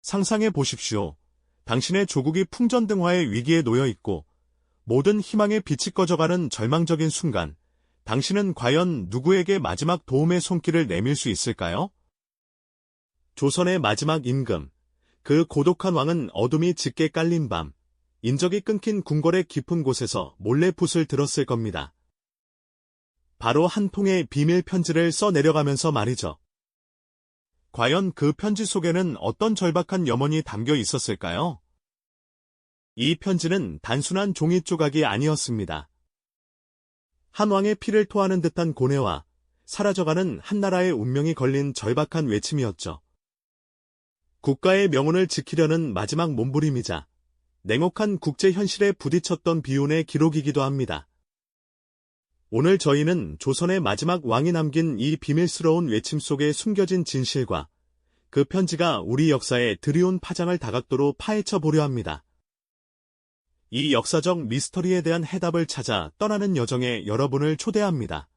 상상해 보십시오. 당신의 조국이 풍전등화의 위기에 놓여 있고 모든 희망의 빛이 꺼져가는 절망적인 순간, 당신은 과연 누구에게 마지막 도움의 손길을 내밀 수 있을까요? 조선의 마지막 임금. 그 고독한 왕은 어둠이 짙게 깔린 밤, 인적이 끊긴 궁궐의 깊은 곳에서 몰래 붓을 들었을 겁니다. 바로 한 통의 비밀 편지를 써 내려가면서 말이죠. 과연 그 편지 속에는 어떤 절박한 염원이 담겨 있었을까요? 이 편지는 단순한 종이 조각이 아니었습니다. 한 왕의 피를 토하는 듯한 고뇌와 사라져가는 한 나라의 운명이 걸린 절박한 외침이었죠. 국가의 명운을 지키려는 마지막 몸부림이자 냉혹한 국제 현실에 부딪혔던 비운의 기록이기도 합니다. 오늘 저희는 조선의 마지막 왕이 남긴 이 비밀스러운 외침 속에 숨겨진 진실과 그 편지가 우리 역사에 드리운 파장을 다각도로 파헤쳐 보려 합니다. 이 역사적 미스터리에 대한 해답을 찾아 떠나는 여정에 여러분을 초대합니다.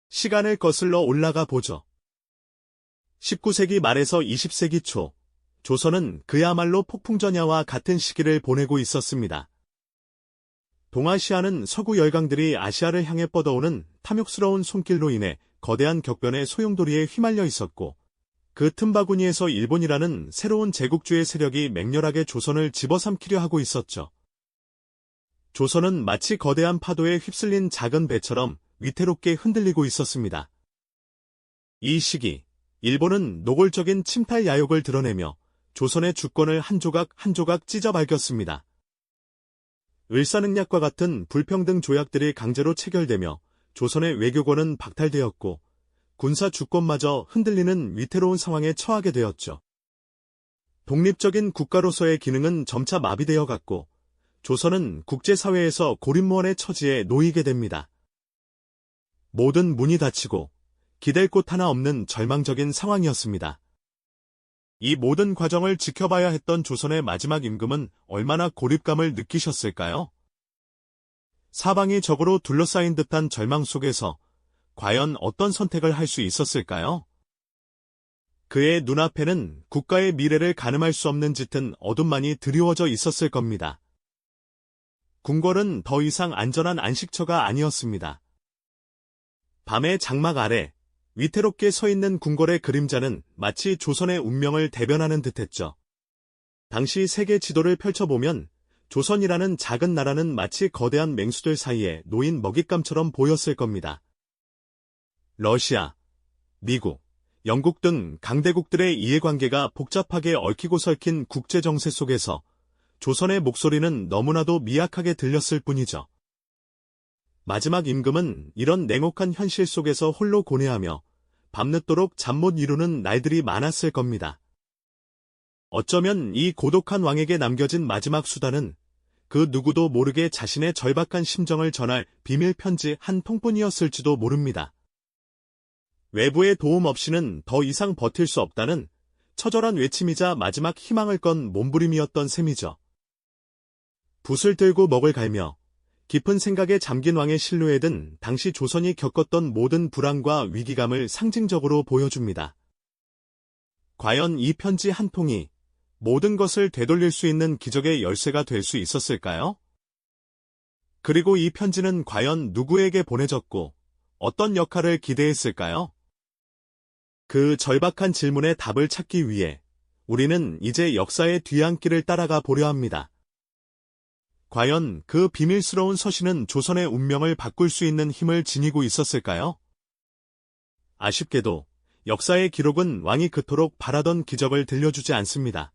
시간을 거슬러 올라가 보죠. 19세기 말에서 20세기 초, 조선은 그야말로 폭풍전야와 같은 시기를 보내고 있었습니다. 동아시아는 서구 열강들이 아시아를 향해 뻗어오는 탐욕스러운 손길로 인해 거대한 격변의 소용돌이에 휘말려 있었고, 그 틈바구니에서 일본이라는 새로운 제국주의 세력이 맹렬하게 조선을 집어삼키려 하고 있었죠. 조선은 마치 거대한 파도에 휩쓸린 작은 배처럼 위태롭게 흔들리고 있었습니다. 이 시기, 일본은 노골적인 침탈 야욕을 드러내며 조선의 주권을 한 조각 한 조각 찢어 밝혔습니다. 을사늑약과 같은 불평등 조약들이 강제로 체결되며 조선의 외교권은 박탈되었고 군사 주권마저 흔들리는 위태로운 상황에 처하게 되었죠. 독립적인 국가로서의 기능은 점차 마비되어 갔고 조선은 국제사회에서 고립무원의 처지에 놓이게 됩니다. 모든 문이 닫히고 기댈 곳 하나 없는 절망적인 상황이었습니다. 이 모든 과정을 지켜봐야 했던 조선의 마지막 임금은 얼마나 고립감을 느끼셨을까요? 사방이 적으로 둘러싸인 듯한 절망 속에서 과연 어떤 선택을 할 수 있었을까요? 그의 눈앞에는 국가의 미래를 가늠할 수 없는 짙은 어둠만이 드리워져 있었을 겁니다. 궁궐은 더 이상 안전한 안식처가 아니었습니다. 밤의 장막 아래 위태롭게 서 있는 궁궐의 그림자는 마치 조선의 운명을 대변하는 듯했죠. 당시 세계 지도를 펼쳐보면 조선이라는 작은 나라는 마치 거대한 맹수들 사이에 놓인 먹잇감처럼 보였을 겁니다. 러시아, 미국, 영국 등 강대국들의 이해관계가 복잡하게 얽히고 설킨 국제정세 속에서 조선의 목소리는 너무나도 미약하게 들렸을 뿐이죠. 마지막 임금은 이런 냉혹한 현실 속에서 홀로 고뇌하며 밤늦도록 잠 못 이루는 날들이 많았을 겁니다. 어쩌면 이 고독한 왕에게 남겨진 마지막 수단은 그 누구도 모르게 자신의 절박한 심정을 전할 비밀 편지 한 통뿐이었을지도 모릅니다. 외부의 도움 없이는 더 이상 버틸 수 없다는 처절한 외침이자 마지막 희망을 건 몸부림이었던 셈이죠. 붓을 들고 먹을 갈며 깊은 생각에 잠긴 왕의 실루엣은 당시 조선이 겪었던 모든 불안과 위기감을 상징적으로 보여줍니다. 과연 이 편지 한 통이 모든 것을 되돌릴 수 있는 기적의 열쇠가 될 수 있었을까요? 그리고 이 편지는 과연 누구에게 보내졌고 어떤 역할을 기대했을까요? 그 절박한 질문의 답을 찾기 위해 우리는 이제 역사의 뒤안길을 따라가 보려 합니다. 과연 그 비밀스러운 서신은 조선의 운명을 바꿀 수 있는 힘을 지니고 있었을까요? 아쉽게도 역사의 기록은 왕이 그토록 바라던 기적을 들려주지 않습니다.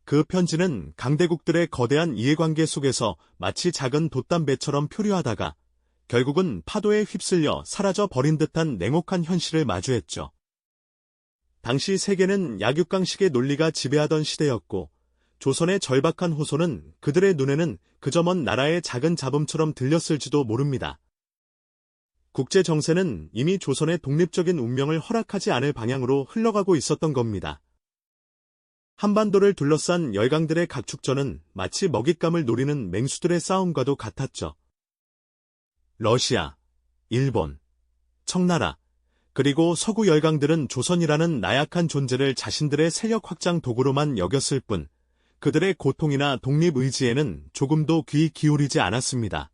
그 편지는 강대국들의 거대한 이해관계 속에서 마치 작은 돛담배처럼 표류하다가 결국은 파도에 휩쓸려 사라져 버린 듯한 냉혹한 현실을 마주했죠. 당시 세계는 약육강식의 논리가 지배하던 시대였고 조선의 절박한 호소는 그들의 눈에는 그저 먼 나라의 작은 잡음처럼 들렸을지도 모릅니다. 국제 정세는 이미 조선의 독립적인 운명을 허락하지 않을 방향으로 흘러가고 있었던 겁니다. 한반도를 둘러싼 열강들의 각축전은 마치 먹잇감을 노리는 맹수들의 싸움과도 같았죠. 러시아, 일본, 청나라, 그리고 서구 열강들은 조선이라는 나약한 존재를 자신들의 세력 확장 도구로만 여겼을 뿐 그들의 고통이나 독립의지에는 조금도 귀 기울이지 않았습니다.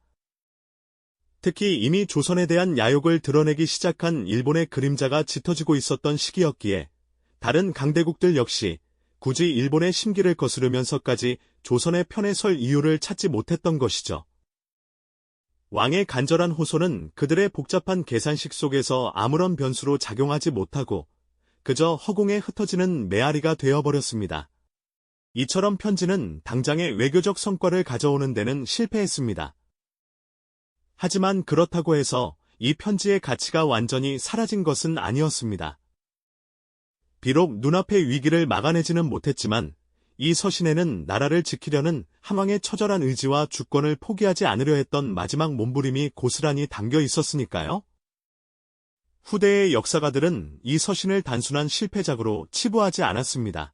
특히 이미 조선에 대한 야욕을 드러내기 시작한 일본의 그림자가 짙어지고 있었던 시기였기에 다른 강대국들 역시 굳이 일본의 심기를 거스르면서까지 조선의 편에 설 이유를 찾지 못했던 것이죠. 왕의 간절한 호소는 그들의 복잡한 계산식 속에서 아무런 변수로 작용하지 못하고 그저 허공에 흩어지는 메아리가 되어버렸습니다. 이처럼 편지는 당장의 외교적 성과를 가져오는 데는 실패했습니다. 하지만 그렇다고 해서 이 편지의 가치가 완전히 사라진 것은 아니었습니다. 비록 눈앞의 위기를 막아내지는 못했지만 이 서신에는 나라를 지키려는 함왕의 처절한 의지와 주권을 포기하지 않으려 했던 마지막 몸부림이 고스란히 담겨 있었으니까요. 후대의 역사가들은 이 서신을 단순한 실패작으로 치부하지 않았습니다.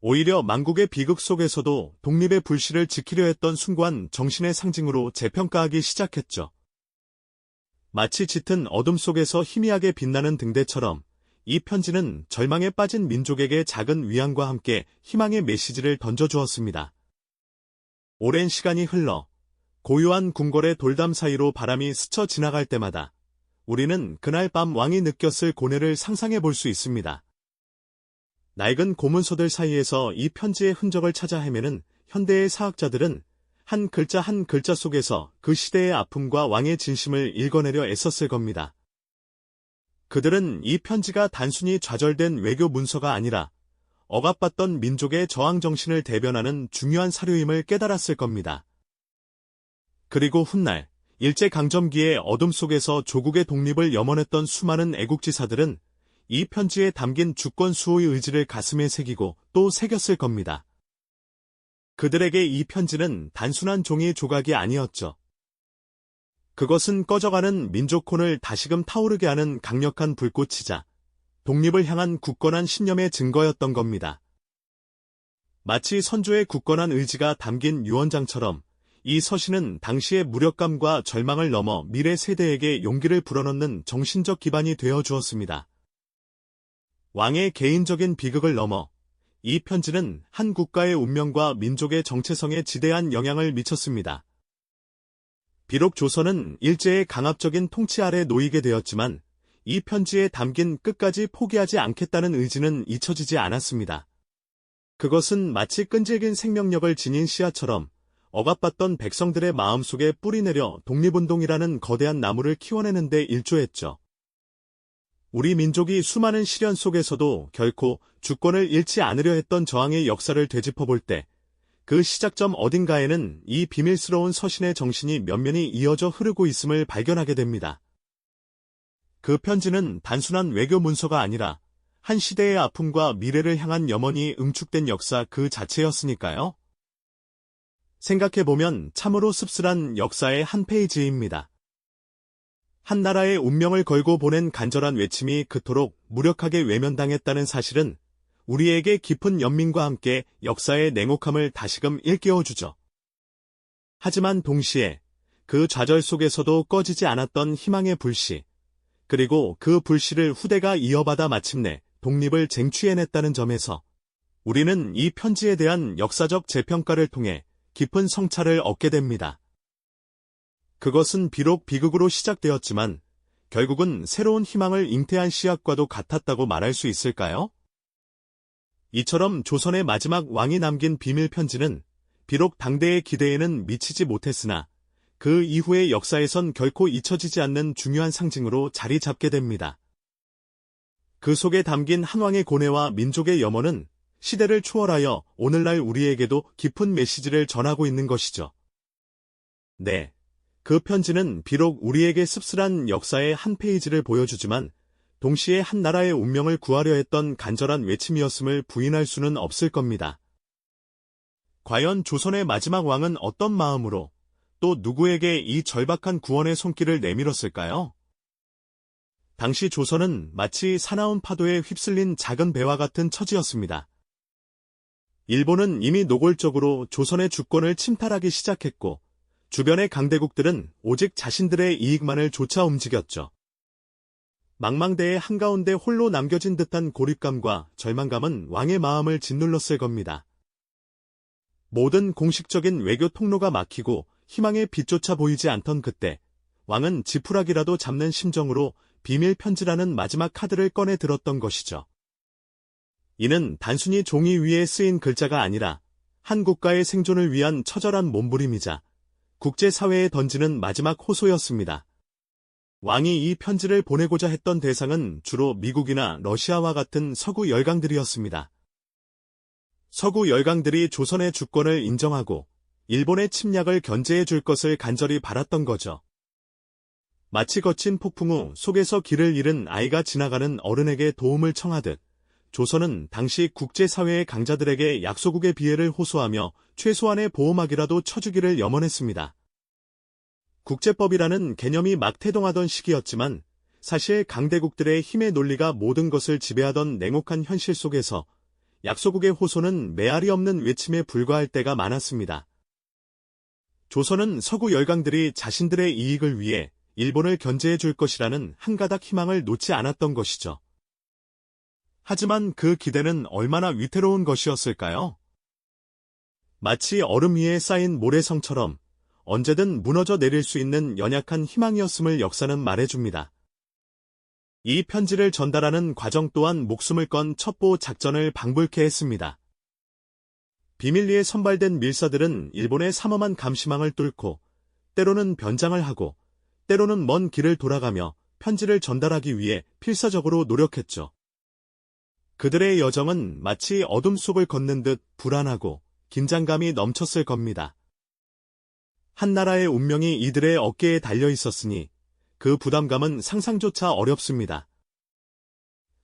오히려 만국의 비극 속에서도 독립의 불씨를 지키려 했던 숭고한 정신의 상징으로 재평가하기 시작했죠. 마치 짙은 어둠 속에서 희미하게 빛나는 등대처럼 이 편지는 절망에 빠진 민족에게 작은 위안과 함께 희망의 메시지를 던져주었습니다. 오랜 시간이 흘러 고요한 궁궐의 돌담 사이로 바람이 스쳐 지나갈 때마다 우리는 그날 밤 왕이 느꼈을 고뇌를 상상해 볼 수 있습니다. 낡은 고문서들 사이에서 이 편지의 흔적을 찾아 헤매는 현대의 사학자들은 한 글자 속에서 그 시대의 아픔과 왕의 진심을 읽어내려 애썼을 겁니다. 그들은 이 편지가 단순히 좌절된 외교 문서가 아니라 억압받던 민족의 저항 정신을 대변하는 중요한 사료임을 깨달았을 겁니다. 그리고 훗날 일제강점기의 어둠 속에서 조국의 독립을 염원했던 수많은 애국지사들은 이 편지에 담긴 주권 수호의 의지를 가슴에 새기고 또 새겼을 겁니다. 그들에게 이 편지는 단순한 종이 조각이 아니었죠. 그것은 꺼져가는 민족혼을 다시금 타오르게 하는 강력한 불꽃이자 독립을 향한 굳건한 신념의 증거였던 겁니다. 마치 선조의 굳건한 의지가 담긴 유언장처럼 이 서신은 당시의 무력감과 절망을 넘어 미래 세대에게 용기를 불어넣는 정신적 기반이 되어 주었습니다. 왕의 개인적인 비극을 넘어 이 편지는 한 국가의 운명과 민족의 정체성에 지대한 영향을 미쳤습니다. 비록 조선은 일제의 강압적인 통치 아래 놓이게 되었지만 이 편지에 담긴 끝까지 포기하지 않겠다는 의지는 잊혀지지 않았습니다. 그것은 마치 끈질긴 생명력을 지닌 씨앗처럼 억압받던 백성들의 마음속에 뿌리내려 독립운동이라는 거대한 나무를 키워내는 데 일조했죠. 우리 민족이 수많은 시련 속에서도 결코 주권을 잃지 않으려 했던 저항의 역사를 되짚어볼 때 그 시작점 어딘가에는 이 비밀스러운 서신의 정신이 면면히 이어져 흐르고 있음을 발견하게 됩니다. 그 편지는 단순한 외교 문서가 아니라 한 시대의 아픔과 미래를 향한 염원이 응축된 역사 그 자체였으니까요. 생각해보면 참으로 씁쓸한 역사의 한 페이지입니다. 한 나라의 운명을 걸고 보낸 간절한 외침이 그토록 무력하게 외면당했다는 사실은 우리에게 깊은 연민과 함께 역사의 냉혹함을 다시금 일깨워주죠. 하지만 동시에 그 좌절 속에서도 꺼지지 않았던 희망의 불씨, 그리고 그 불씨를 후대가 이어받아 마침내 독립을 쟁취해냈다는 점에서 우리는 이 편지에 대한 역사적 재평가를 통해 깊은 성찰을 얻게 됩니다. 그것은 비록 비극으로 시작되었지만 결국은 새로운 희망을 잉태한 씨앗과도 같았다고 말할 수 있을까요? 이처럼 조선의 마지막 왕이 남긴 비밀 편지는 비록 당대의 기대에는 미치지 못했으나 그 이후의 역사에선 결코 잊혀지지 않는 중요한 상징으로 자리 잡게 됩니다. 그 속에 담긴 한왕의 고뇌와 민족의 염원은 시대를 초월하여 오늘날 우리에게도 깊은 메시지를 전하고 있는 것이죠. 네, 그 편지는 비록 우리에게 씁쓸한 역사의 한 페이지를 보여주지만 동시에 한 나라의 운명을 구하려 했던 간절한 외침이었음을 부인할 수는 없을 겁니다. 과연 조선의 마지막 왕은 어떤 마음으로 또 누구에게 이 절박한 구원의 손길을 내밀었을까요? 당시 조선은 마치 사나운 파도에 휩쓸린 작은 배와 같은 처지였습니다. 일본은 이미 노골적으로 조선의 주권을 침탈하기 시작했고 주변의 강대국들은 오직 자신들의 이익만을 쫓아 움직였죠. 망망대해 한가운데 홀로 남겨진 듯한 고립감과 절망감은 왕의 마음을 짓눌렀을 겁니다. 모든 공식적인 외교 통로가 막히고 희망의 빛조차 보이지 않던 그때, 왕은 지푸라기라도 잡는 심정으로 비밀 편지라는 마지막 카드를 꺼내 들었던 것이죠. 이는 단순히 종이 위에 쓰인 글자가 아니라 한 국가의 생존을 위한 처절한 몸부림이자 국제사회에 던지는 마지막 호소였습니다. 왕이 이 편지를 보내고자 했던 대상은 주로 미국이나 러시아와 같은 서구 열강들이었습니다. 서구 열강들이 조선의 주권을 인정하고 일본의 침략을 견제해 줄 것을 간절히 바랐던 거죠. 마치 거친 폭풍 후 속에서 길을 잃은 아이가 지나가는 어른에게 도움을 청하듯 조선은 당시 국제사회의 강자들에게 약소국의 비애를 호소하며 최소한의 보호막이라도 쳐주기를 염원했습니다. 국제법이라는 개념이 막 태동하던 시기였지만 사실 강대국들의 힘의 논리가 모든 것을 지배하던 냉혹한 현실 속에서 약소국의 호소는 메아리 없는 외침에 불과할 때가 많았습니다. 조선은 서구 열강들이 자신들의 이익을 위해 일본을 견제해 줄 것이라는 한 가닥 희망을 놓지 않았던 것이죠. 하지만 그 기대는 얼마나 위태로운 것이었을까요? 마치 얼음 위에 쌓인 모래성처럼 언제든 무너져 내릴 수 있는 연약한 희망이었음을 역사는 말해줍니다. 이 편지를 전달하는 과정 또한 목숨을 건 첩보 작전을 방불케 했습니다. 비밀리에 선발된 밀사들은 일본의 삼엄한 감시망을 뚫고 때로는 변장을 하고 때로는 먼 길을 돌아가며 편지를 전달하기 위해 필사적으로 노력했죠. 그들의 여정은 마치 어둠 속을 걷는 듯 불안하고 긴장감이 넘쳤을 겁니다. 한 나라의 운명이 이들의 어깨에 달려 있었으니 그 부담감은 상상조차 어렵습니다.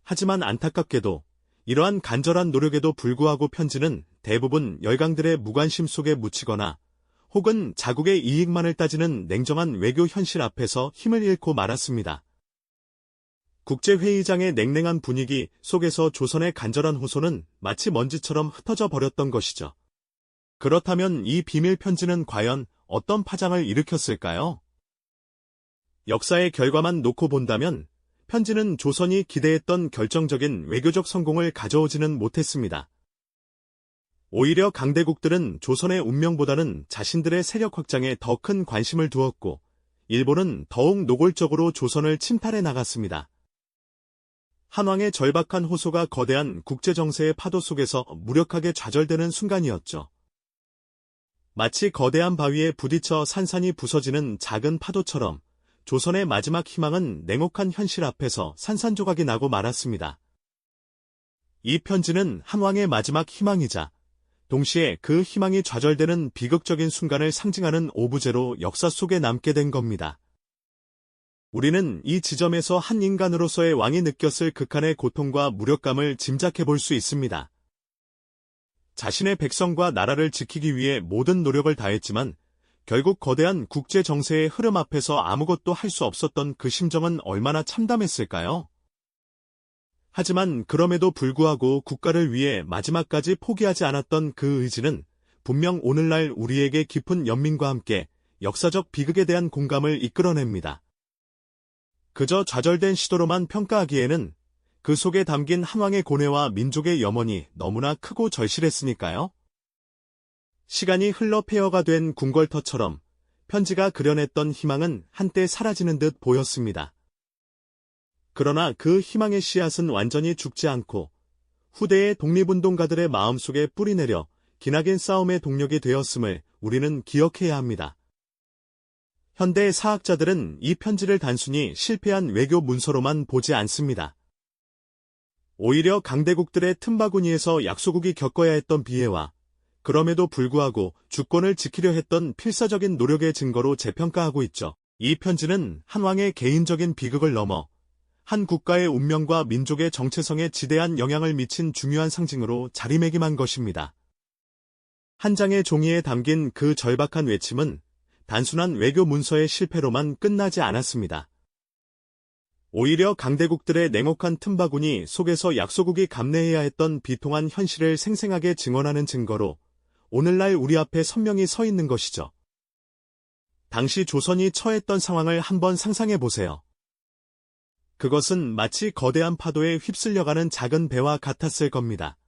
하지만 안타깝게도 이러한 간절한 노력에도 불구하고 편지는 대부분 열강들의 무관심 속에 묻히거나 혹은 자국의 이익만을 따지는 냉정한 외교 현실 앞에서 힘을 잃고 말았습니다. 국제회의장의 냉랭한 분위기 속에서 조선의 간절한 호소는 마치 먼지처럼 흩어져 버렸던 것이죠. 그렇다면 이 비밀 편지는 과연 어떤 파장을 일으켰을까요? 역사의 결과만 놓고 본다면 편지는 조선이 기대했던 결정적인 외교적 성공을 가져오지는 못했습니다. 오히려 강대국들은 조선의 운명보다는 자신들의 세력 확장에 더 큰 관심을 두었고 일본은 더욱 노골적으로 조선을 침탈해 나갔습니다. 한왕의 절박한 호소가 거대한 국제정세의 파도 속에서 무력하게 좌절되는 순간이었죠. 마치 거대한 바위에 부딪혀 산산이 부서지는 작은 파도처럼 조선의 마지막 희망은 냉혹한 현실 앞에서 산산조각이 나고 말았습니다. 이 편지는 한왕의 마지막 희망이자 동시에 그 희망이 좌절되는 비극적인 순간을 상징하는 오브제로 역사 속에 남게 된 겁니다. 우리는 이 지점에서 한 인간으로서의 왕이 느꼈을 극한의 고통과 무력감을 짐작해 볼 수 있습니다. 자신의 백성과 나라를 지키기 위해 모든 노력을 다했지만 결국 거대한 국제 정세의 흐름 앞에서 아무것도 할 수 없었던 그 심정은 얼마나 참담했을까요? 하지만 그럼에도 불구하고 국가를 위해 마지막까지 포기하지 않았던 그 의지는 분명 오늘날 우리에게 깊은 연민과 함께 역사적 비극에 대한 공감을 이끌어냅니다. 그저 좌절된 시도로만 평가하기에는 그 속에 담긴 한왕의 고뇌와 민족의 염원이 너무나 크고 절실했으니까요. 시간이 흘러 폐허가 된 궁궐터처럼 편지가 그려냈던 희망은 한때 사라지는 듯 보였습니다. 그러나 그 희망의 씨앗은 완전히 죽지 않고 후대의 독립운동가들의 마음속에 뿌리내려 기나긴 싸움의 동력이 되었음을 우리는 기억해야 합니다. 현대 사학자들은 이 편지를 단순히 실패한 외교 문서로만 보지 않습니다. 오히려 강대국들의 틈바구니에서 약소국이 겪어야 했던 비애와 그럼에도 불구하고 주권을 지키려 했던 필사적인 노력의 증거로 재평가하고 있죠. 이 편지는 한왕의 개인적인 비극을 넘어 한 국가의 운명과 민족의 정체성에 지대한 영향을 미친 중요한 상징으로 자리매김한 것입니다. 한 장의 종이에 담긴 그 절박한 외침은 단순한 외교 문서의 실패로만 끝나지 않았습니다. 오히려 강대국들의 냉혹한 틈바구니 속에서 약소국이 감내해야 했던 비통한 현실을 생생하게 증언하는 증거로 오늘날 우리 앞에 선명히 서 있는 것이죠. 당시 조선이 처했던 상황을 한번 상상해 보세요. 그것은 마치 거대한 파도에 휩쓸려가는 작은 배와 같았을 겁니다.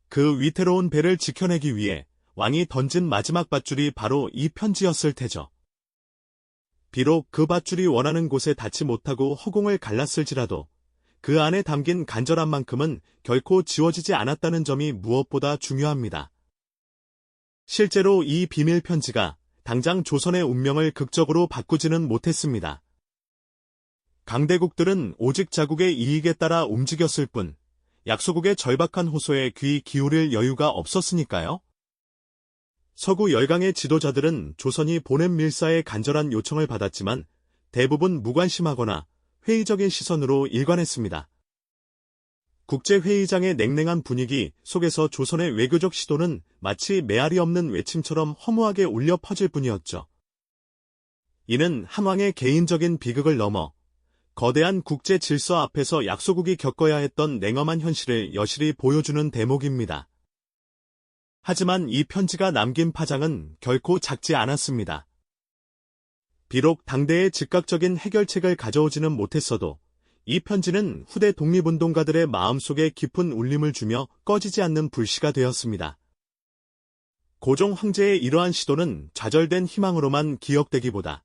그 위태로운 배를 지켜내기 위해 왕이 던진 마지막 밧줄이 바로 이 편지였을 테죠. 비록 그 밧줄이 원하는 곳에 닿지 못하고 허공을 갈랐을지라도 그 안에 담긴 간절한 만큼은 결코 지워지지 않았다는 점이 무엇보다 중요합니다. 실제로 이 비밀 편지가 당장 조선의 운명을 극적으로 바꾸지는 못했습니다. 강대국들은 오직 자국의 이익에 따라 움직였을 뿐 약소국의 절박한 호소에 귀 기울일 여유가 없었으니까요. 서구 열강의 지도자들은 조선이 보냄 밀사의 간절한 요청을 받았지만 대부분 무관심하거나 회의적인 시선으로 일관했습니다. 국제회의장의 냉랭한 분위기 속에서 조선의 외교적 시도는 마치 메아리 없는 외침처럼 허무하게 울려 퍼질 뿐이었죠. 이는 한왕의 개인적인 비극을 넘어 거대한 국제 질서 앞에서 약소국이 겪어야 했던 냉엄한 현실을 여실히 보여주는 대목입니다. 하지만 이 편지가 남긴 파장은 결코 작지 않았습니다. 비록 당대의 즉각적인 해결책을 가져오지는 못했어도 이 편지는 후대 독립운동가들의 마음속에 깊은 울림을 주며 꺼지지 않는 불씨가 되었습니다. 고종 황제의 이러한 시도는 좌절된 희망으로만 기억되기보다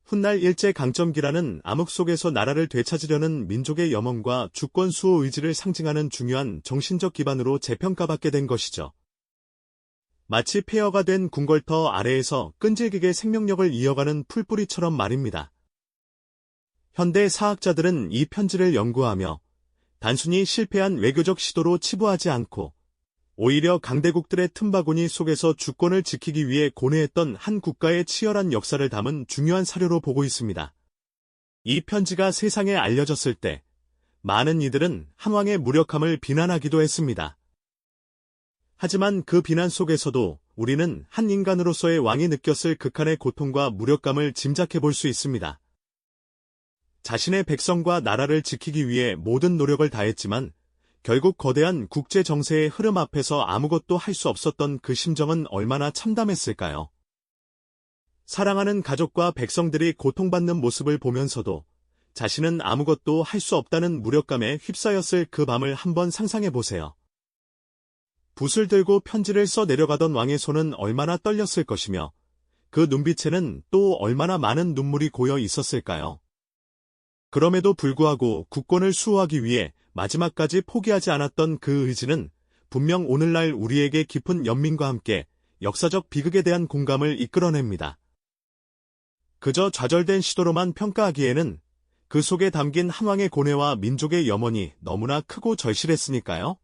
훗날 일제강점기라는 암흑 속에서 나라를 되찾으려는 민족의 염원과 주권 수호 의지를 상징하는 중요한 정신적 기반으로 재평가받게 된 것이죠. 마치 폐허가 된 궁궐터 아래에서 끈질기게 생명력을 이어가는 풀뿌리처럼 말입니다. 현대 사학자들은 이 편지를 연구하며 단순히 실패한 외교적 시도로 치부하지 않고 오히려 강대국들의 틈바구니 속에서 주권을 지키기 위해 고뇌했던 한 국가의 치열한 역사를 담은 중요한 사료로 보고 있습니다. 이 편지가 세상에 알려졌을 때 많은 이들은 한왕의 무력함을 비난하기도 했습니다. 하지만 그 비난 속에서도 우리는 한 인간으로서의 왕이 느꼈을 극한의 고통과 무력감을 짐작해 볼 수 있습니다. 자신의 백성과 나라를 지키기 위해 모든 노력을 다했지만 결국 거대한 국제 정세의 흐름 앞에서 아무것도 할 수 없었던 그 심정은 얼마나 참담했을까요? 사랑하는 가족과 백성들이 고통받는 모습을 보면서도 자신은 아무것도 할 수 없다는 무력감에 휩싸였을 그 밤을 한번 상상해 보세요. 붓을 들고 편지를 써 내려가던 왕의 손은 얼마나 떨렸을 것이며 그 눈빛에는 또 얼마나 많은 눈물이 고여 있었을까요? 그럼에도 불구하고 국권을 수호하기 위해 마지막까지 포기하지 않았던 그 의지는 분명 오늘날 우리에게 깊은 연민과 함께 역사적 비극에 대한 공감을 이끌어냅니다. 그저 좌절된 시도로만 평가하기에는 그 속에 담긴 한왕의 고뇌와 민족의 염원이 너무나 크고 절실했으니까요.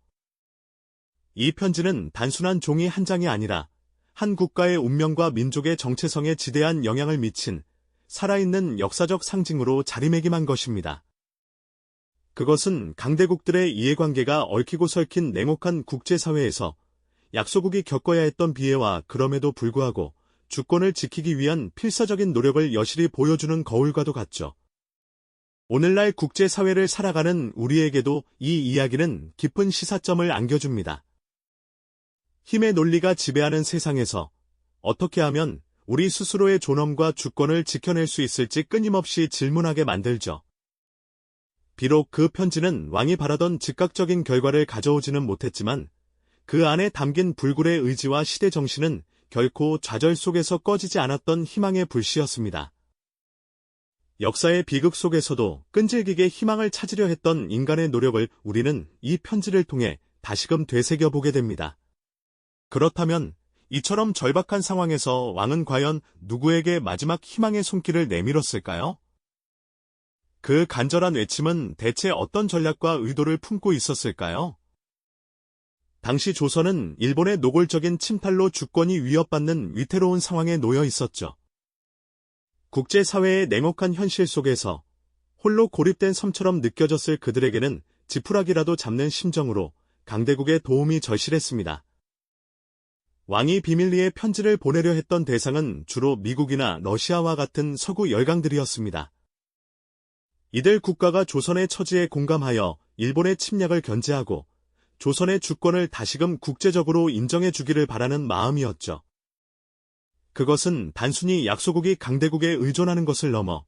이 편지는 단순한 종이 한 장이 아니라 한 국가의 운명과 민족의 정체성에 지대한 영향을 미친 살아있는 역사적 상징으로 자리매김한 것입니다. 그것은 강대국들의 이해관계가 얽히고 설킨 냉혹한 국제사회에서 약소국이 겪어야 했던 비애와 그럼에도 불구하고 주권을 지키기 위한 필사적인 노력을 여실히 보여주는 거울과도 같죠. 오늘날 국제사회를 살아가는 우리에게도 이 이야기는 깊은 시사점을 안겨줍니다. 힘의 논리가 지배하는 세상에서 어떻게 하면 우리 스스로의 존엄과 주권을 지켜낼 수 있을지 끊임없이 질문하게 만들죠. 비록 그 편지는 왕이 바라던 즉각적인 결과를 가져오지는 못했지만 그 안에 담긴 불굴의 의지와 시대 정신은 결코 좌절 속에서 꺼지지 않았던 희망의 불씨였습니다. 역사의 비극 속에서도 끈질기게 희망을 찾으려 했던 인간의 노력을 우리는 이 편지를 통해 다시금 되새겨보게 됩니다. 그렇다면 이처럼 절박한 상황에서 왕은 과연 누구에게 마지막 희망의 손길을 내밀었을까요? 그 간절한 외침은 대체 어떤 전략과 의도를 품고 있었을까요? 당시 조선은 일본의 노골적인 침탈로 주권이 위협받는 위태로운 상황에 놓여 있었죠. 국제사회의 냉혹한 현실 속에서 홀로 고립된 섬처럼 느껴졌을 그들에게는 지푸라기라도 잡는 심정으로 강대국의 도움이 절실했습니다. 왕이 비밀리에 편지를 보내려 했던 대상은 주로 미국이나 러시아와 같은 서구 열강들이었습니다. 이들 국가가 조선의 처지에 공감하여 일본의 침략을 견제하고 조선의 주권을 다시금 국제적으로 인정해 주기를 바라는 마음이었죠. 그것은 단순히 약소국이 강대국에 의존하는 것을 넘어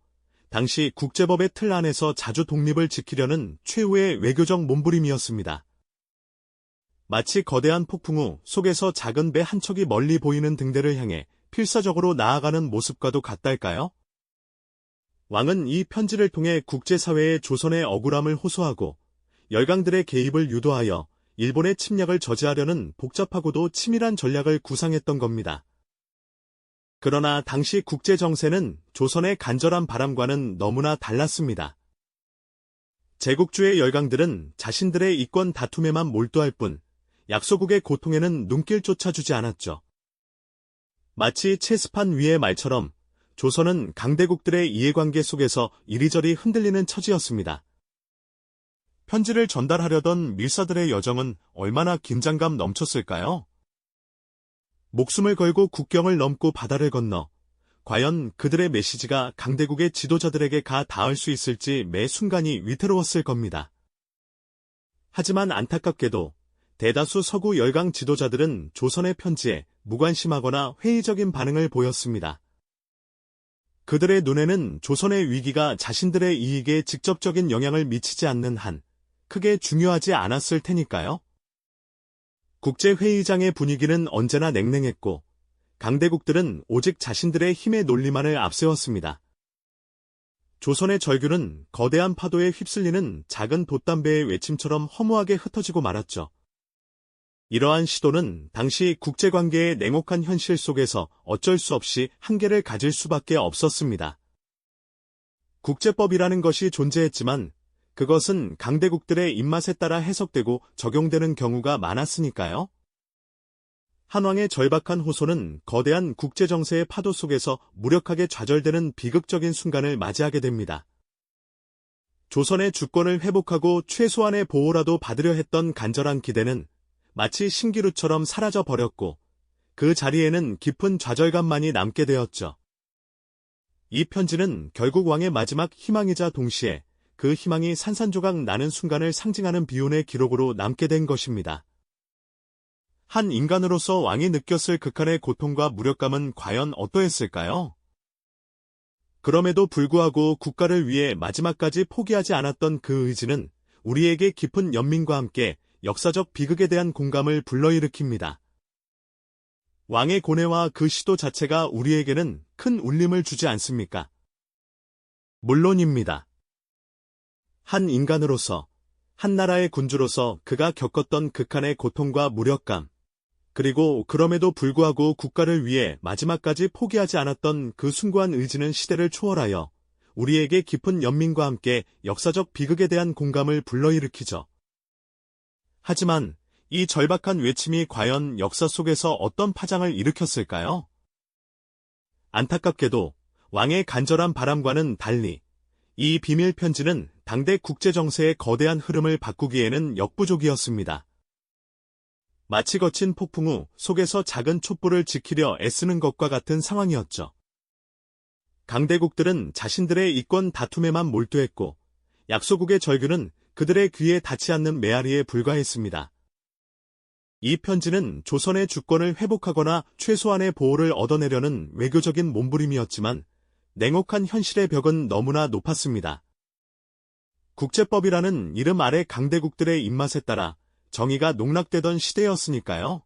당시 국제법의 틀 안에서 자주 독립을 지키려는 최후의 외교적 몸부림이었습니다. 마치 거대한 폭풍 후 속에서 작은 배 한 척이 멀리 보이는 등대를 향해 필사적으로 나아가는 모습과도 같달까요? 왕은 이 편지를 통해 국제사회에 조선의 억울함을 호소하고 열강들의 개입을 유도하여 일본의 침략을 저지하려는 복잡하고도 치밀한 전략을 구상했던 겁니다. 그러나 당시 국제정세는 조선의 간절한 바람과는 너무나 달랐습니다. 제국주의 열강들은 자신들의 이권 다툼에만 몰두할 뿐 약소국의 고통에는 눈길조차 주지 않았죠. 마치 체스판 위의 말처럼 조선은 강대국들의 이해관계 속에서 이리저리 흔들리는 처지였습니다. 편지를 전달하려던 밀사들의 여정은 얼마나 긴장감 넘쳤을까요? 목숨을 걸고 국경을 넘고 바다를 건너 과연 그들의 메시지가 강대국의 지도자들에게 가 닿을 수 있을지 매 순간이 위태로웠을 겁니다. 하지만 안타깝게도 대다수 서구 열강 지도자들은 조선의 편지에 무관심하거나 회의적인 반응을 보였습니다. 그들의 눈에는 조선의 위기가 자신들의 이익에 직접적인 영향을 미치지 않는 한 크게 중요하지 않았을 테니까요. 국제회의장의 분위기는 언제나 냉랭했고 강대국들은 오직 자신들의 힘의 논리만을 앞세웠습니다. 조선의 절규는 거대한 파도에 휩쓸리는 작은 돛담배의 외침처럼 허무하게 흩어지고 말았죠. 이러한 시도는 당시 국제관계의 냉혹한 현실 속에서 어쩔 수 없이 한계를 가질 수밖에 없었습니다. 국제법이라는 것이 존재했지만 그것은 강대국들의 입맛에 따라 해석되고 적용되는 경우가 많았으니까요. 한왕의 절박한 호소는 거대한 국제정세의 파도 속에서 무력하게 좌절되는 비극적인 순간을 맞이하게 됩니다. 조선의 주권을 회복하고 최소한의 보호라도 받으려 했던 간절한 기대는 마치 신기루처럼 사라져 버렸고 그 자리에는 깊은 좌절감만이 남게 되었죠. 이 편지는 결국 왕의 마지막 희망이자 동시에 그 희망이 산산조각 나는 순간을 상징하는 비운의 기록으로 남게 된 것입니다. 한 인간으로서 왕이 느꼈을 극한의 고통과 무력감은 과연 어떠했을까요? 그럼에도 불구하고 국가를 위해 마지막까지 포기하지 않았던 그 의지는 우리에게 깊은 연민과 함께 역사적 비극에 대한 공감을 불러일으킵니다. 왕의 고뇌와 그 시도 자체가 우리에게는 큰 울림을 주지 않습니까? 물론입니다. 한 인간으로서, 한 나라의 군주로서 그가 겪었던 극한의 고통과 무력감, 그리고 그럼에도 불구하고 국가를 위해 마지막까지 포기하지 않았던 그 숭고한 의지는 시대를 초월하여 우리에게 깊은 연민과 함께 역사적 비극에 대한 공감을 불러일으키죠. 하지만 이 절박한 외침이 과연 역사 속에서 어떤 파장을 일으켰을까요? 안타깝게도 왕의 간절한 바람과는 달리 이 비밀 편지는 당대 국제정세의 거대한 흐름을 바꾸기에는 역부족이었습니다. 마치 거친 폭풍 후 속에서 작은 촛불을 지키려 애쓰는 것과 같은 상황이었죠. 강대국들은 자신들의 이권 다툼에만 몰두했고 약소국의 절규는 그들의 귀에 닿지 않는 메아리에 불과했습니다. 이 편지는 조선의 주권을 회복하거나 최소한의 보호를 얻어내려는 외교적인 몸부림이었지만 냉혹한 현실의 벽은 너무나 높았습니다. 국제법이라는 이름 아래 강대국들의 입맛에 따라 정의가 농락되던 시대였으니까요.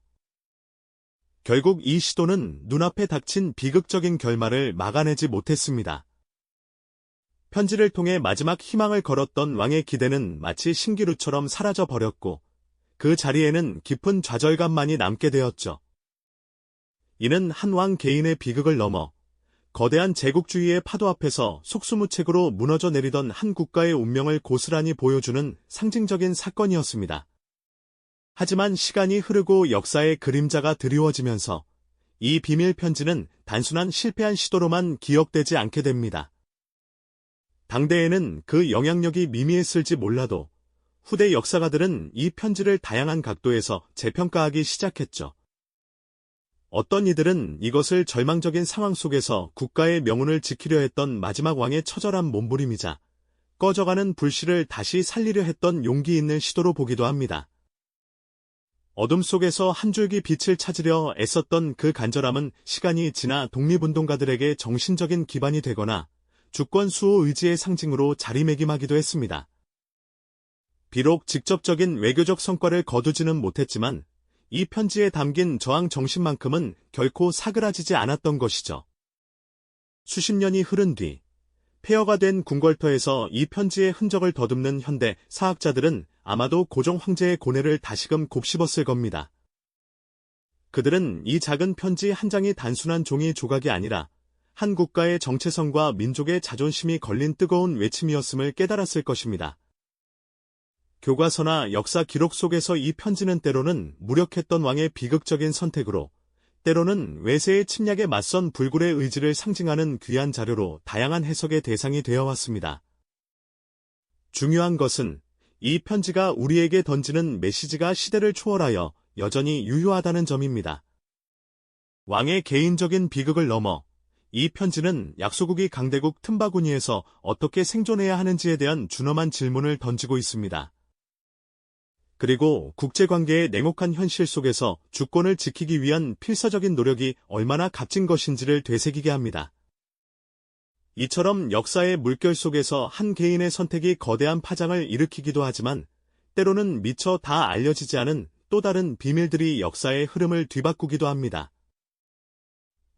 결국 이 시도는 눈앞에 닥친 비극적인 결말을 막아내지 못했습니다. 편지를 통해 마지막 희망을 걸었던 왕의 기대는 마치 신기루처럼 사라져 버렸고 그 자리에는 깊은 좌절감만이 남게 되었죠. 이는 한 왕 개인의 비극을 넘어 거대한 제국주의의 파도 앞에서 속수무책으로 무너져 내리던 한 국가의 운명을 고스란히 보여주는 상징적인 사건이었습니다. 하지만 시간이 흐르고 역사의 그림자가 드리워지면서 이 비밀 편지는 단순한 실패한 시도로만 기억되지 않게 됩니다. 당대에는 그 영향력이 미미했을지 몰라도 후대 역사가들은 이 편지를 다양한 각도에서 재평가하기 시작했죠. 어떤 이들은 이것을 절망적인 상황 속에서 국가의 명운을 지키려 했던 마지막 왕의 처절한 몸부림이자 꺼져가는 불씨를 다시 살리려 했던 용기 있는 시도로 보기도 합니다. 어둠 속에서 한 줄기 빛을 찾으려 애썼던 그 간절함은 시간이 지나 독립운동가들에게 정신적인 기반이 되거나 주권 수호 의지의 상징으로 자리매김하기도 했습니다. 비록 직접적인 외교적 성과를 거두지는 못했지만 이 편지에 담긴 저항 정신만큼은 결코 사그라지지 않았던 것이죠. 수십 년이 흐른 뒤 폐허가 된 궁궐터에서 이 편지의 흔적을 더듬는 현대 사학자들은 아마도 고종 황제의 고뇌를 다시금 곱씹었을 겁니다. 그들은 이 작은 편지 한 장이 단순한 종이 조각이 아니라 한 국가의 정체성과 민족의 자존심이 걸린 뜨거운 외침이었음을 깨달았을 것입니다. 교과서나 역사 기록 속에서 이 편지는 때로는 무력했던 왕의 비극적인 선택으로, 때로는 외세의 침략에 맞선 불굴의 의지를 상징하는 귀한 자료로 다양한 해석의 대상이 되어 왔습니다. 중요한 것은 이 편지가 우리에게 던지는 메시지가 시대를 초월하여 여전히 유효하다는 점입니다. 왕의 개인적인 비극을 넘어 이 편지는 약소국이 강대국 틈바구니에서 어떻게 생존해야 하는지에 대한 준엄한 질문을 던지고 있습니다. 그리고 국제관계의 냉혹한 현실 속에서 주권을 지키기 위한 필사적인 노력이 얼마나 값진 것인지를 되새기게 합니다. 이처럼 역사의 물결 속에서 한 개인의 선택이 거대한 파장을 일으키기도 하지만 때로는 미처 다 알려지지 않은 또 다른 비밀들이 역사의 흐름을 뒤바꾸기도 합니다.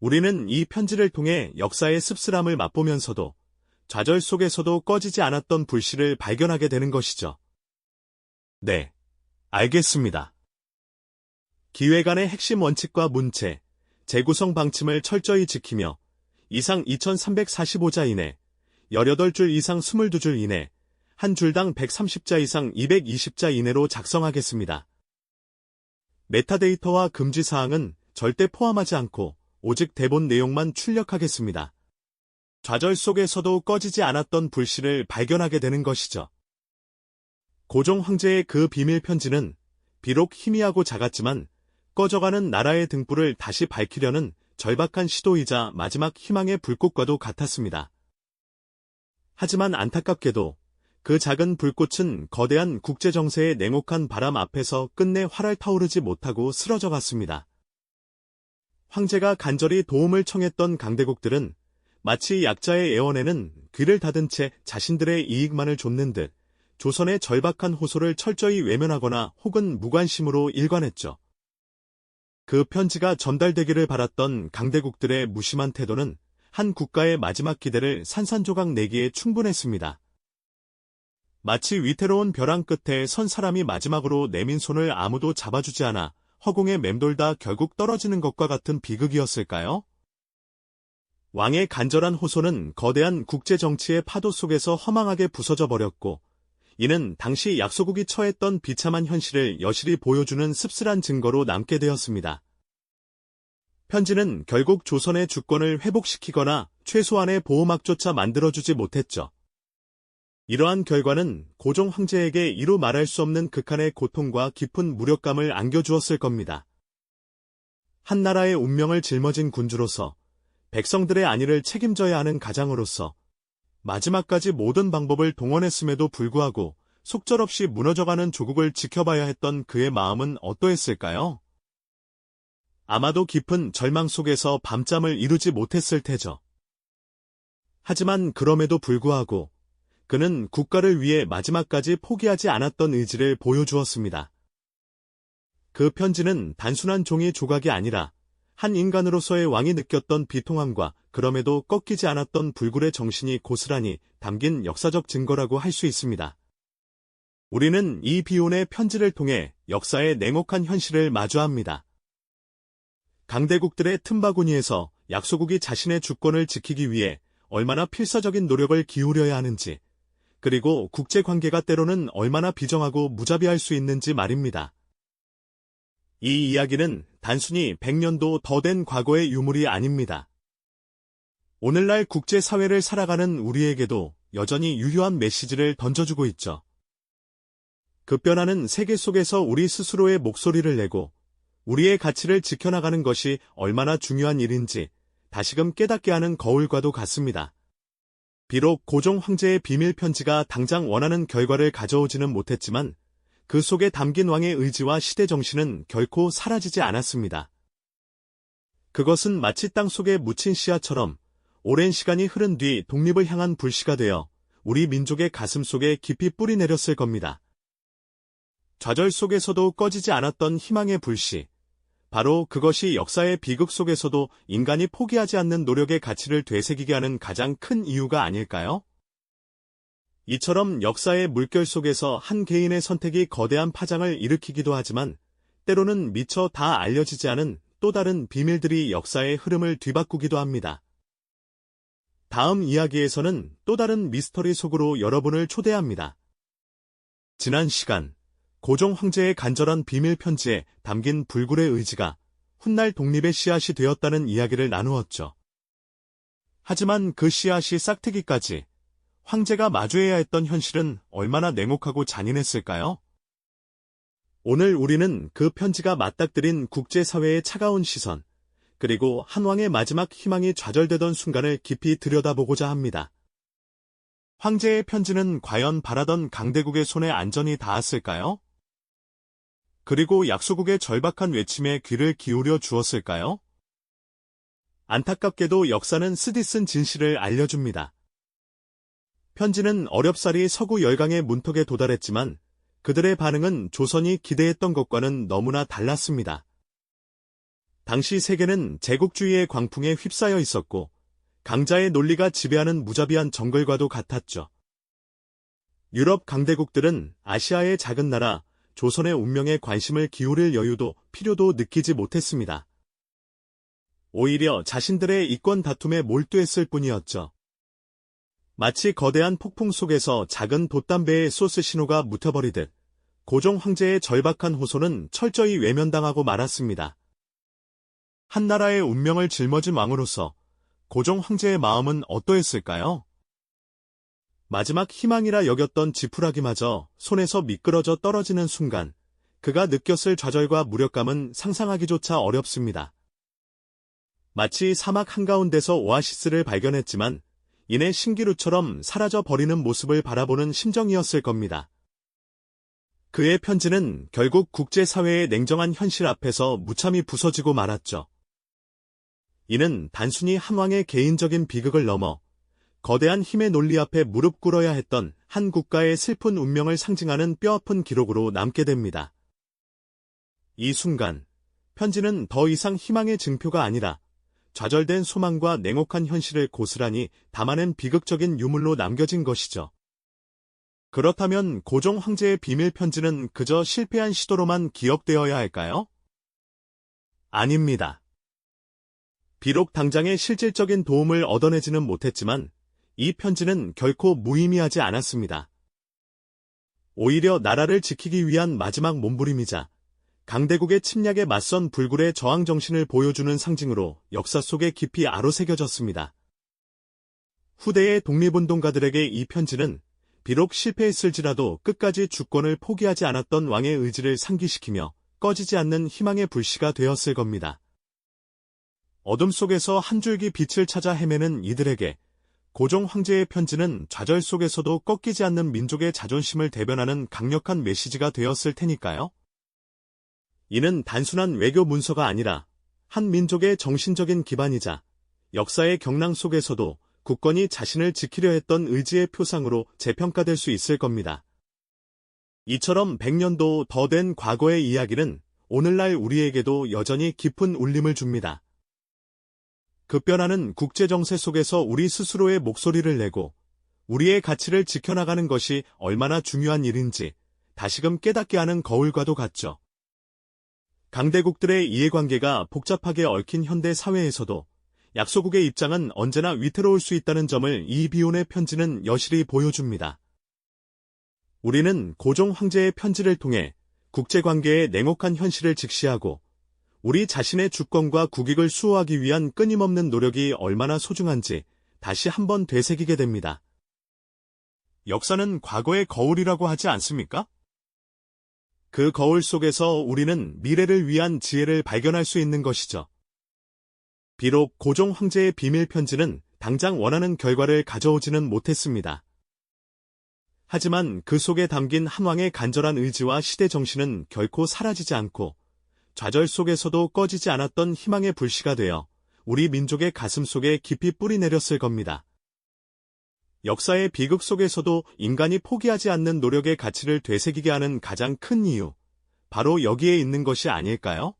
우리는 이 편지를 통해 역사의 씁쓸함을 맛보면서도 좌절 속에서도 꺼지지 않았던 불씨를 발견하게 되는 것이죠. 네, 알겠습니다. 기획안의 핵심 원칙과 문체, 재구성 방침을 철저히 지키며 이상 2345자 이내, 18줄 이상 22줄 이내, 한 줄당 130자 이상 220자 이내로 작성하겠습니다. 메타데이터와 금지사항은 절대 포함하지 않고 오직 대본 내용만 출력하겠습니다. 좌절 속에서도 꺼지지 않았던 불씨를 발견하게 되는 것이죠. 고종 황제의 그 비밀 편지는 비록 희미하고 작았지만 꺼져가는 나라의 등불을 다시 밝히려는 절박한 시도이자 마지막 희망의 불꽃과도 같았습니다. 하지만 안타깝게도 그 작은 불꽃은 거대한 국제정세의 냉혹한 바람 앞에서 끝내 활활 타오르지 못하고 쓰러져 갔습니다. 황제가 간절히 도움을 청했던 강대국들은 마치 약자의 애원에는 귀를 닫은 채 자신들의 이익만을 좇는 듯 조선의 절박한 호소를 철저히 외면하거나 혹은 무관심으로 일관했죠. 그 편지가 전달되기를 바랐던 강대국들의 무심한 태도는 한 국가의 마지막 기대를 산산조각 내기에 충분했습니다. 마치 위태로운 벼랑 끝에 선 사람이 마지막으로 내민 손을 아무도 잡아주지 않아 허공에 맴돌다 결국 떨어지는 것과 같은 비극이었을까요? 왕의 간절한 호소는 거대한 국제정치의 파도 속에서 허망하게 부서져 버렸고, 이는 당시 약소국이 처했던 비참한 현실을 여실히 보여주는 씁쓸한 증거로 남게 되었습니다. 편지는 결국 조선의 주권을 회복시키거나 최소한의 보호막조차 만들어주지 못했죠. 이러한 결과는 고종 황제에게 이루 말할 수 없는 극한의 고통과 깊은 무력감을 안겨주었을 겁니다. 한 나라의 운명을 짊어진 군주로서, 백성들의 안위를 책임져야 하는 가장으로서, 마지막까지 모든 방법을 동원했음에도 불구하고 속절없이 무너져가는 조국을 지켜봐야 했던 그의 마음은 어떠했을까요? 아마도 깊은 절망 속에서 밤잠을 이루지 못했을 테죠. 하지만 그럼에도 불구하고 그는 국가를 위해 마지막까지 포기하지 않았던 의지를 보여주었습니다. 그 편지는 단순한 종이 조각이 아니라 한 인간으로서의 왕이 느꼈던 비통함과 그럼에도 꺾이지 않았던 불굴의 정신이 고스란히 담긴 역사적 증거라고 할 수 있습니다. 우리는 이 비운의 편지를 통해 역사의 냉혹한 현실을 마주합니다. 강대국들의 틈바구니에서 약소국이 자신의 주권을 지키기 위해 얼마나 필사적인 노력을 기울여야 하는지, 그리고 국제관계가 때로는 얼마나 비정하고 무자비할 수 있는지 말입니다. 이 이야기는 단순히 100년도 더 된 과거의 유물이 아닙니다. 오늘날 국제사회를 살아가는 우리에게도 여전히 유효한 메시지를 던져주고 있죠. 급변하는 세계 속에서 우리 스스로의 목소리를 내고 우리의 가치를 지켜나가는 것이 얼마나 중요한 일인지 다시금 깨닫게 하는 거울과도 같습니다. 비록 고종 황제의 비밀 편지가 당장 원하는 결과를 가져오지는 못했지만 그 속에 담긴 왕의 의지와 시대 정신은 결코 사라지지 않았습니다. 그것은 마치 땅 속에 묻힌 씨앗처럼 오랜 시간이 흐른 뒤 독립을 향한 불씨가 되어 우리 민족의 가슴 속에 깊이 뿌리 내렸을 겁니다. 좌절 속에서도 꺼지지 않았던 희망의 불씨. 바로 그것이 역사의 비극 속에서도 인간이 포기하지 않는 노력의 가치를 되새기게 하는 가장 큰 이유가 아닐까요? 이처럼 역사의 물결 속에서 한 개인의 선택이 거대한 파장을 일으키기도 하지만 때로는 미처 다 알려지지 않은 또 다른 비밀들이 역사의 흐름을 뒤바꾸기도 합니다. 다음 이야기에서는 또 다른 미스터리 속으로 여러분을 초대합니다. 지난 시간 고종 황제의 간절한 비밀 편지에 담긴 불굴의 의지가 훗날 독립의 씨앗이 되었다는 이야기를 나누었죠. 하지만 그 씨앗이 싹트기까지 황제가 마주해야 했던 현실은 얼마나 냉혹하고 잔인했을까요? 오늘 우리는 그 편지가 맞닥뜨린 국제사회의 차가운 시선, 그리고 한왕의 마지막 희망이 좌절되던 순간을 깊이 들여다보고자 합니다. 황제의 편지는 과연 바라던 강대국의 손에 안전히 닿았을까요? 그리고 약소국의 절박한 외침에 귀를 기울여 주었을까요? 안타깝게도 역사는 쓰디쓴 진실을 알려줍니다. 편지는 어렵사리 서구 열강의 문턱에 도달했지만 그들의 반응은 조선이 기대했던 것과는 너무나 달랐습니다. 당시 세계는 제국주의의 광풍에 휩싸여 있었고 강자의 논리가 지배하는 무자비한 정글과도 같았죠. 유럽 강대국들은 아시아의 작은 나라 조선의 운명에 관심을 기울일 여유도 필요도 느끼지 못했습니다. 오히려 자신들의 이권 다툼에 몰두했을 뿐이었죠. 마치 거대한 폭풍 속에서 작은 돛담배에 소스 신호가 묻혀버리듯 고종 황제의 절박한 호소는 철저히 외면당하고 말았습니다. 한 나라의 운명을 짊어진 왕으로서 고종 황제의 마음은 어떠했을까요? 마지막 희망이라 여겼던 지푸라기마저 손에서 미끄러져 떨어지는 순간 그가 느꼈을 좌절과 무력감은 상상하기조차 어렵습니다. 마치 사막 한가운데서 오아시스를 발견했지만 이내 신기루처럼 사라져버리는 모습을 바라보는 심정이었을 겁니다. 그의 편지는 결국 국제사회의 냉정한 현실 앞에서 무참히 부서지고 말았죠. 이는 단순히 한 왕의 개인적인 비극을 넘어 거대한 힘의 논리 앞에 무릎 꿇어야 했던 한 국가의 슬픈 운명을 상징하는 뼈아픈 기록으로 남게 됩니다. 이 순간, 편지는 더 이상 희망의 증표가 아니라 좌절된 소망과 냉혹한 현실을 고스란히 담아낸 비극적인 유물로 남겨진 것이죠. 그렇다면 고종 황제의 비밀 편지는 그저 실패한 시도로만 기억되어야 할까요? 아닙니다. 비록 당장의 실질적인 도움을 얻어내지는 못했지만 이 편지는 결코 무의미하지 않았습니다. 오히려 나라를 지키기 위한 마지막 몸부림이자 강대국의 침략에 맞선 불굴의 저항 정신을 보여주는 상징으로 역사 속에 깊이 아로새겨졌습니다. 후대의 독립운동가들에게 이 편지는 비록 실패했을지라도 끝까지 주권을 포기하지 않았던 왕의 의지를 상기시키며 꺼지지 않는 희망의 불씨가 되었을 겁니다. 어둠 속에서 한 줄기 빛을 찾아 헤매는 이들에게 고종 황제의 편지는 좌절 속에서도 꺾이지 않는 민족의 자존심을 대변하는 강력한 메시지가 되었을 테니까요. 이는 단순한 외교 문서가 아니라 한 민족의 정신적인 기반이자 역사의 경랑 속에서도 국권이 자신을 지키려 했던 의지의 표상으로 재평가될 수 있을 겁니다. 이처럼 100년도 더 된 과거의 이야기는 오늘날 우리에게도 여전히 깊은 울림을 줍니다. 급변하는 국제정세 속에서 우리 스스로의 목소리를 내고 우리의 가치를 지켜나가는 것이 얼마나 중요한 일인지 다시금 깨닫게 하는 거울과도 같죠. 강대국들의 이해관계가 복잡하게 얽힌 현대 사회에서도 약소국의 입장은 언제나 위태로울 수 있다는 점을 이 비온의 편지는 여실히 보여줍니다. 우리는 고종 황제의 편지를 통해 국제관계의 냉혹한 현실을 직시하고 우리 자신의 주권과 국익을 수호하기 위한 끊임없는 노력이 얼마나 소중한지 다시 한번 되새기게 됩니다. 역사는 과거의 거울이라고 하지 않습니까? 그 거울 속에서 우리는 미래를 위한 지혜를 발견할 수 있는 것이죠. 비록 고종 황제의 비밀 편지는 당장 원하는 결과를 가져오지는 못했습니다. 하지만 그 속에 담긴 한 왕의 간절한 의지와 시대 정신은 결코 사라지지 않고 좌절 속에서도 꺼지지 않았던 희망의 불씨가 되어 우리 민족의 가슴 속에 깊이 뿌리 내렸을 겁니다. 역사의 비극 속에서도 인간이 포기하지 않는 노력의 가치를 되새기게 하는 가장 큰 이유, 바로 여기에 있는 것이 아닐까요?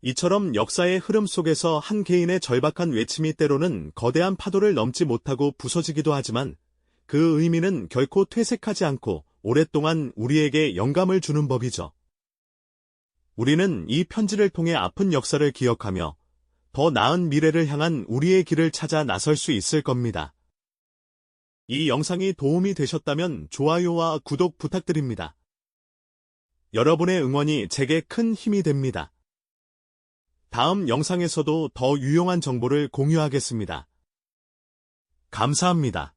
이처럼 역사의 흐름 속에서 한 개인의 절박한 외침이 때로는 거대한 파도를 넘지 못하고 부서지기도 하지만 그 의미는 결코 퇴색하지 않고 오랫동안 우리에게 영감을 주는 법이죠. 우리는 이 편지를 통해 아픈 역사를 기억하며 더 나은 미래를 향한 우리의 길을 찾아 나설 수 있을 겁니다. 이 영상이 도움이 되셨다면 좋아요와 구독 부탁드립니다. 여러분의 응원이 제게 큰 힘이 됩니다. 다음 영상에서도 더 유용한 정보를 공유하겠습니다. 감사합니다.